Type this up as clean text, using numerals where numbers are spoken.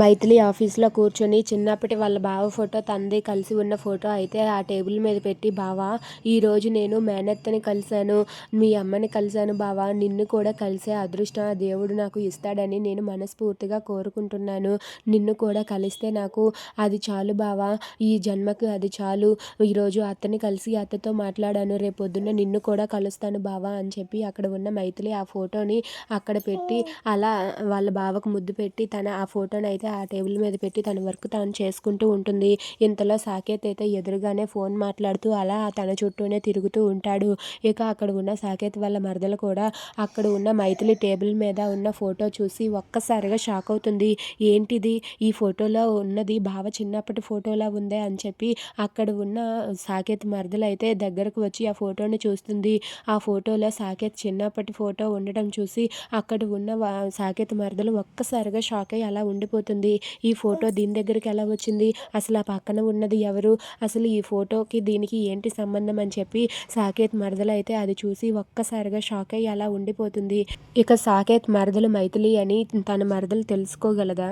మైథిలి ఆఫీస్లో కూర్చొని చిన్నప్పటి వాళ్ళ బావ ఫోటో తనది కలిసి ఉన్న ఫోటో అయితే ఆ టేబుల్ మీద పెట్టి, బావా ఈరోజు నేను మేనత్తని కలిశాను, మీ అమ్మని కలిశాను బావా, నిన్ను కూడా కలిసే అదృష్టం ఆ దేవుడు నాకు ఇస్తాడని నేను మనస్ఫూర్తిగా కోరుకుంటున్నాను. నిన్ను కూడా కలిస్తే నాకు అది చాలు బావా, ఈ జన్మకు అది చాలు. ఈరోజు అత్తని కలిసి అత్తతో మాట్లాడాను, రేపొద్దున్న నిన్ను కూడా కలుస్తాను బావా అని చెప్పి అక్కడ ఉన్న మైథిలి ఆ ఫోటోని అక్కడ పెట్టి అలా వాళ్ళ బావకు ముద్దు పెట్టి తన ఆ ఫోటోని అయితే ఆ టేబుల్ మీద పెట్టి తన వర్క్ తాను చేసుకుంటూ ఉంటుంది. ఇంతలో సాకేత్ అయితే ఎదురుగానే ఫోన్ మాట్లాడుతూ అలా తన చుట్టూనే తిరుగుతూ ఉంటాడు. ఇక అక్కడ ఉన్న సాకేత్ వాళ్ళ మరదలు కూడా అక్కడ ఉన్న మైథిలి టేబుల్ మీద ఉన్న ఫోటో చూసి ఒక్కసారిగా షాక్ అవుతుంది. ఏంటిది, ఈ ఫోటోలో ఉన్నది బావ చిన్నప్పటి ఫోటోలా ఉందే అని చెప్పి అక్కడ ఉన్న సాకేత్ మరదలు అయితే దగ్గరకు వచ్చి ఆ ఫోటోని చూస్తుంది. ఆ ఫోటోలో సాకేత్ చిన్నప్పటి ఫోటో ఉండటం చూసి అక్కడ ఉన్న సాకేత్ మరదలు ఒక్కసారిగా షాక్ అయ్యి అలా ఉండిపోతుంది. ఈ ఫోటో దీని దగ్గరికి ఎలా వచ్చింది, అసలు ఆ పక్కన ఉన్నది ఎవరు, అసలు ఈ ఫోటోకి దీనికి ఏంటి సంబంధం అని చెప్పి సాకేత్ మరదలు అయితే అది చూసి ఒక్కసారిగా షాక్ అయ్యి అలా ఉండిపోతుంది. ఇక సాకేత్ మరదలు మైథిలి అని తన మరదలు తెలుసుకోగలదా?